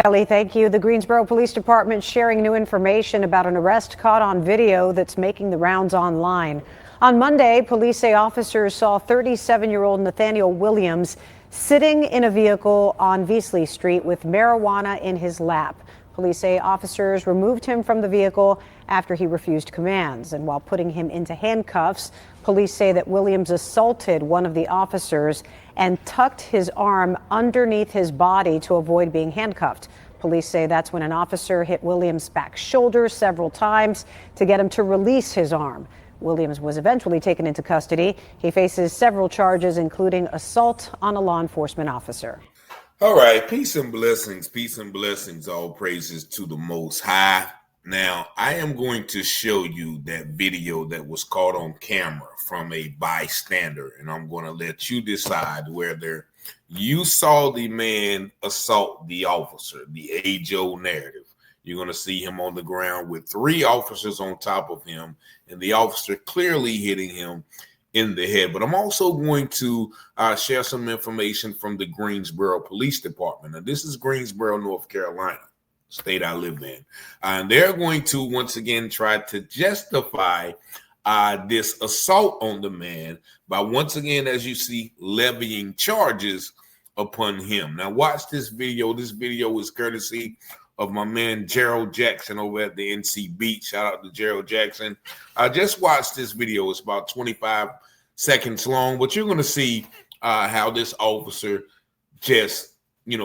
Kelly, thank you. The Greensboro Police Department sharing new information about an arrest caught on video that's making the rounds online. On Monday, police say officers saw 37-year-old Nathaniel Williams sitting in a vehicle on Veasley Street with marijuana in his lap. Police say officers removed him from the vehicle after he refused commands. And while putting him into handcuffs, police say that Williams assaulted one of the officers and tucked his arm underneath his body to avoid being handcuffed. Police say that's when an officer hit Williams' back shoulder several times to get him to release his arm. Williams was eventually taken into custody. He faces several charges, including assault on a law enforcement officer. All right, peace and blessings, all praises to the Most High. Now, I am going to show you that video that was caught on camera from a bystander, and I'm going to let you decide whether you saw the man assault the officer, the age-old narrative. You're going to see him on the ground with 3 officers on top of him, and the officer clearly hitting him in the head. But I'm also going to share some information from the Greensboro Police Department. Now, this is Greensboro, North Carolina, state I live in. And they're going to once again try to justify this assault on the man by once again, as you see, levying charges upon him. Now, watch this video. This video is courtesy of my man Gerald Jackson over at the NC Beach. Shout out to Gerald Jackson. Just watch this video. It's about 25 seconds long, but you're going to see how this officer just,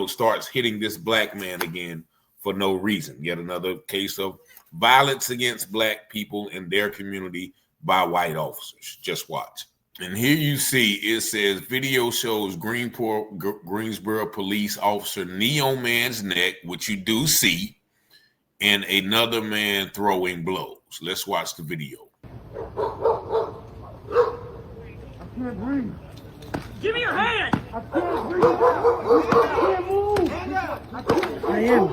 starts hitting this black man again for no reason. Yet another case of violence against black people in their community by white officers. Just watch. And here you see, it says, video shows Greensboro police officer knee on man's neck, which you do see, and another man throwing blows. Let's watch the video. I can't breathe. Give me your hand! I can't breathe. I can't move. I am.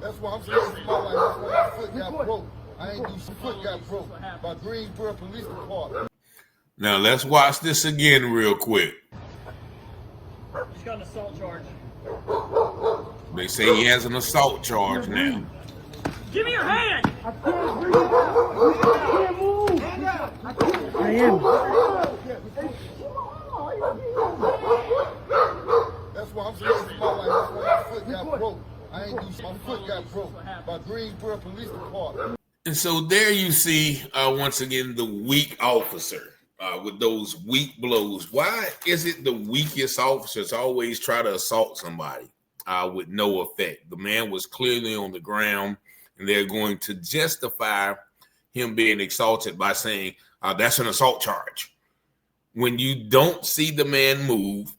That's why I'm scared for my life. That's why my foot got broke. I ain't do some foot got broke by Greensboro Police Department. Now let's watch this again real quick. He's got an assault charge. They say he has an assault charge now. Give me your hand! I can't breathe. I can't move. I am. That's why I'm scared for my life. That's why my foot got broke. I ain't do some foot got broke by Greensboro Police Department. And so there you see, once again, the weak officer with those weak blows. Why is it the weakest officers always try to assault somebody with no effect? The man was clearly on the ground, and they're going to justify him being assaulted by saying that's an assault charge. When you don't see the man move,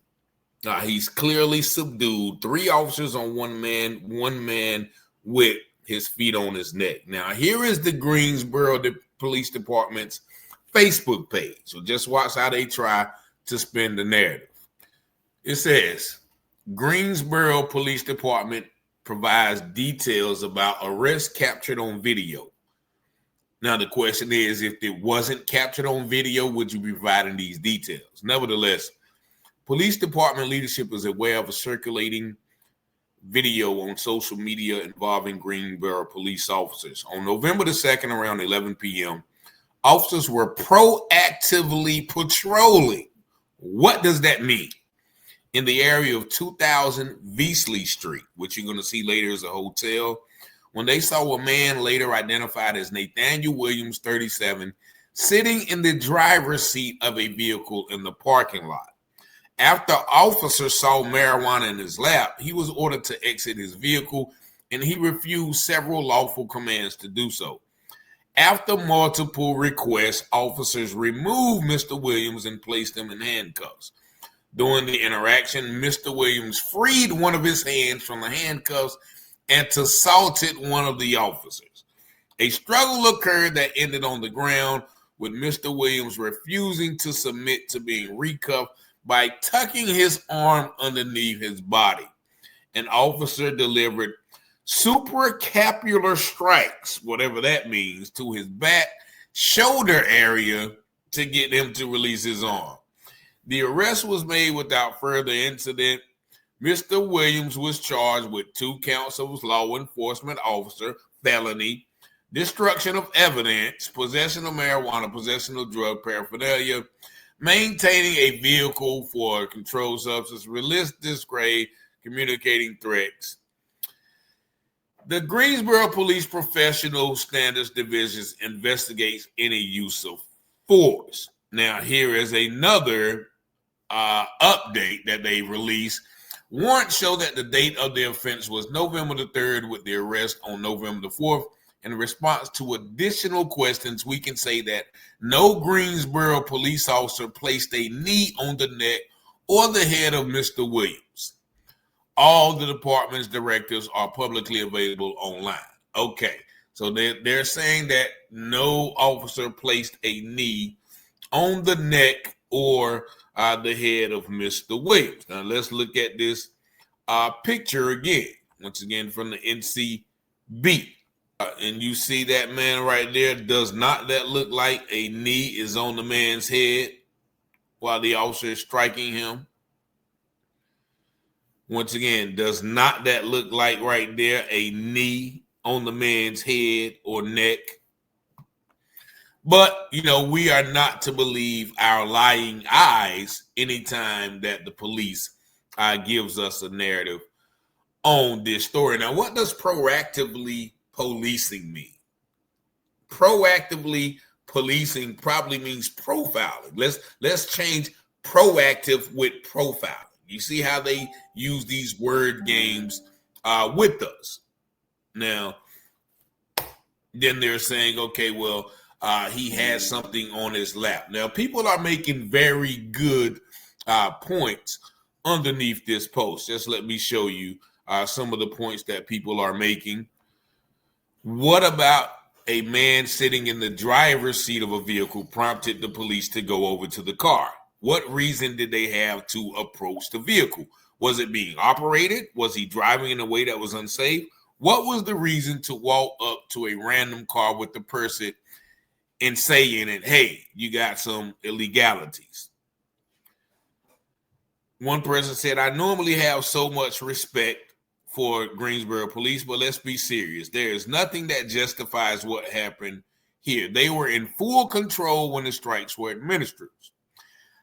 he's clearly subdued. 3 officers on one man with his feet on his neck. Now, here is the Greensboro Police Department's Facebook page. So just watch how they try to spin the narrative. It says, Greensboro Police Department provides details about arrest captured on video. Now, the question is, if it wasn't captured on video, would you be providing these details? Nevertheless, police department leadership is aware of a circulating video on social media involving Greensboro police officers. On November the 2nd, around 11 p.m., officers were proactively patrolling. What does that mean? In the area of 2000 Veasley Street, which you're going to see later is a hotel, when they saw a man later identified as Nathaniel Williams, 37, sitting in the driver's seat of a vehicle in the parking lot. After officers saw marijuana in his lap, he was ordered to exit his vehicle, and he refused several lawful commands to do so. After multiple requests, officers removed Mr. Williams and placed him in handcuffs. During the interaction, Mr. Williams freed one of his hands from the handcuffs and assaulted one of the officers. A struggle occurred that ended on the ground, with Mr. Williams refusing to submit to being recuffed by tucking his arm underneath his body. An officer delivered supracapular strikes, whatever that means, to his back shoulder area to get him to release his arm. The arrest was made without further incident. Mr. Williams was charged with 2 counts of law enforcement officer felony, destruction of evidence, possession of marijuana, possession of drug paraphernalia, maintaining a vehicle for a controlled substance, religious grade, communicating threats. The Greensboro Police Professional Standards Division investigates any use of force. Now, here is another update that they released. Warrants show that the date of the offense was November the 3rd, with the arrest on November the 4th. In response to additional questions, we can say that no Greensboro police officer placed a knee on the neck or the head of Mr. Williams. All the department's directives are publicly available online. Okay, so they're saying that no officer placed a knee on the neck or the head of Mr. Williams. Now let's look at this picture again. Once again from the NCB. And you see that man right there. Does not that look like a knee is on the man's head while the officer is striking him? Once again, does not that look like right there a knee on the man's head or neck? But, you know, we are not to believe our lying eyes anytime that the police gives us a narrative on this story. Now, what does proactively policing mean? Proactively policing probably means profiling. Let's change proactive with profiling. You see how they use these word games with us. Now, then they're saying, okay, well, he has something on his lap. Now, people are making very good points underneath this post. Just let me show you some of the points that people are making. What about a man sitting in the driver's seat of a vehicle prompted the police to go over to the car? What reason did they have to approach the vehicle? Was it being operated? Was he driving in a way that was unsafe? What was the reason to walk up to a random car with the person and say in it, hey, you got some illegalities? One person said, I normally have so much respect for Greensboro police, but let's be serious. There is nothing that justifies what happened here. They were in full control when the strikes were administered.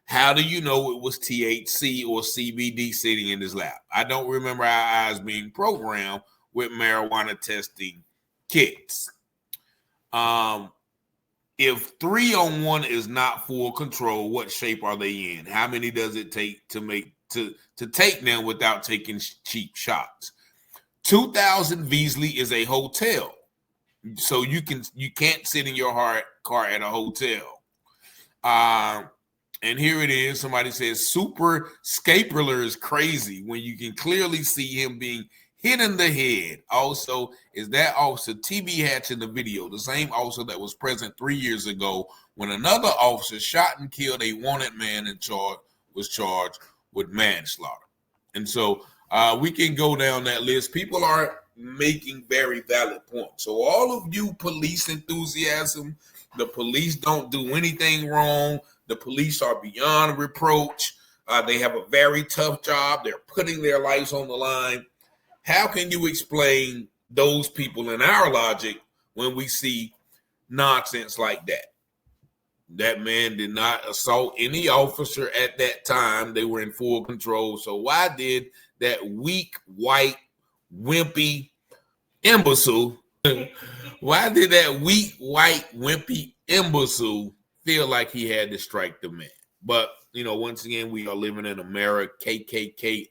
How do you know it was THC or CBD sitting in his lap? I don't remember our eyes being programmed with marijuana testing kits. If 3 on 1 is not full control, what shape are they in? How many does it take to take them without taking cheap shots? 2000 Beasley is a hotel, so you can't sit in your car at a hotel. And here it is. Somebody says super scapular is crazy when you can clearly see him being hit in the head. Also, is that officer TB Hatch in the video the same officer that was present 3 years ago when another officer shot and killed a wanted man and was charged with manslaughter? And so we can go down that list. People are making very valid points. So all of you police enthusiasm, the police don't do anything wrong. The police are beyond reproach. They have a very tough job. They're putting their lives on the line. How can you explain those people in our logic when we see nonsense like that? That man did not assault any officer at that time. They were in full control. So why did that weak, white, wimpy imbecile, why did that weak, white, wimpy imbecile feel like he had to strike the man? But, you know, once again, we are living in America, KKK,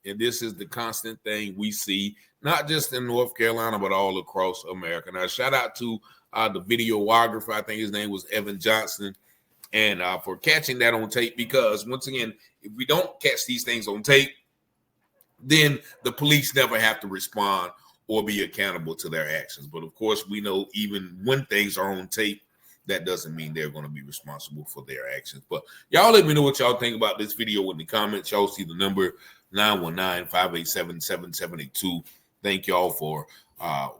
and this is the constant thing we see, not just in North Carolina, but all across America. Now, shout out to the videographer. I think his name was Evan Johnson, and for catching that on tape, because once again, if we don't catch these things on tape, then the police never have to respond or be accountable to their actions. But of course, we know even when things are on tape, that doesn't mean they're going to be responsible for their actions. But y'all let me know what y'all think about this video in the comments. Y'all see the number 919-587-7782. Thank y'all for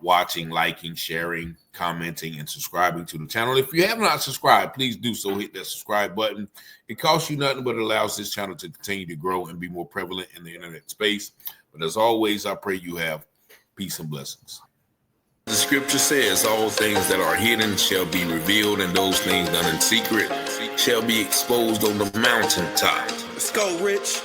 watching, liking, sharing, commenting, and subscribing to the channel. If you have not subscribed, please do so. Hit that subscribe button. It costs you nothing, but it allows this channel to continue to grow and be more prevalent in the internet space. But as always, I pray you have peace and blessings. The scripture says all things that are hidden shall be revealed, and those things done in secret shall be exposed on the mountaintop. Let's go, Rich.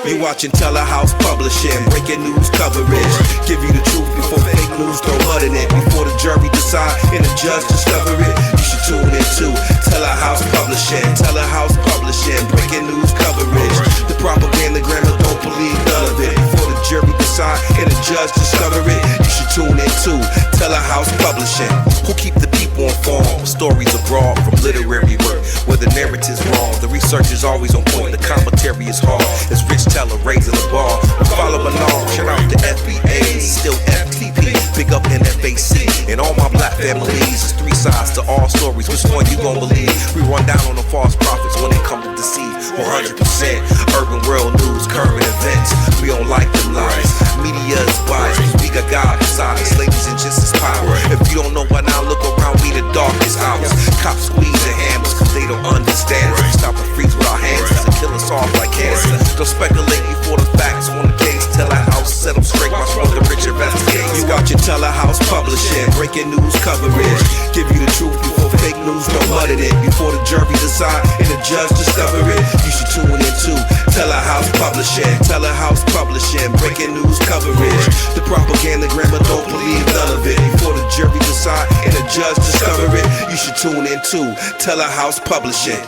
You watching Telehouse Publishing, breaking news coverage. Give you the truth before fake news throw mud in it. Before the jury decide and the judge discover it, you should tune in to Telehouse Publishing. Telehouse Publishing, breaking news coverage. The propaganda grammar, don't believe none of it. Before the jury decide and the judge discover it, you should tune in to Telehouse Publishing. Who keep the people informed? Stories abroad from literary work where the narrative's wrong. The research is always on point, the commentary is hard. It's Rich Teller raising the bar. Follow along, shout out to FBA, still FTP. Big up NFAC and all my black families. It's three sides to all stories. Which one you gon' believe? We run down on the false prophets when they come to deceive. 100% urban world news, current events. We don't like them lies. Media is biased. We got God beside us. Ladies and gents is power. If you don't know by now, look around me, the darkest hours. Cops squeezing hammers cause they don't understand us. We stop and freeze with our hands to kill us off like cancer. Don't speculate before the facts on the case. Telehouse set them straight by smoking rich investigating. You watching Telehouse Publishing, breaking news coverage. Give you the truth before fake news don't mud in it. Before the jury decide and the judge discover it, you should tune in to Telehouse Publishing. Telehouse Publishing, breaking news coverage. The propaganda grammar, don't believe none of it. Before the jury decide and the judge discover it, you should tune in to Telehouse Publishing.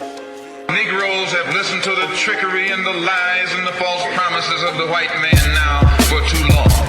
Negroes have listened to the trickery and the lies and the false promises of the white man now for too long.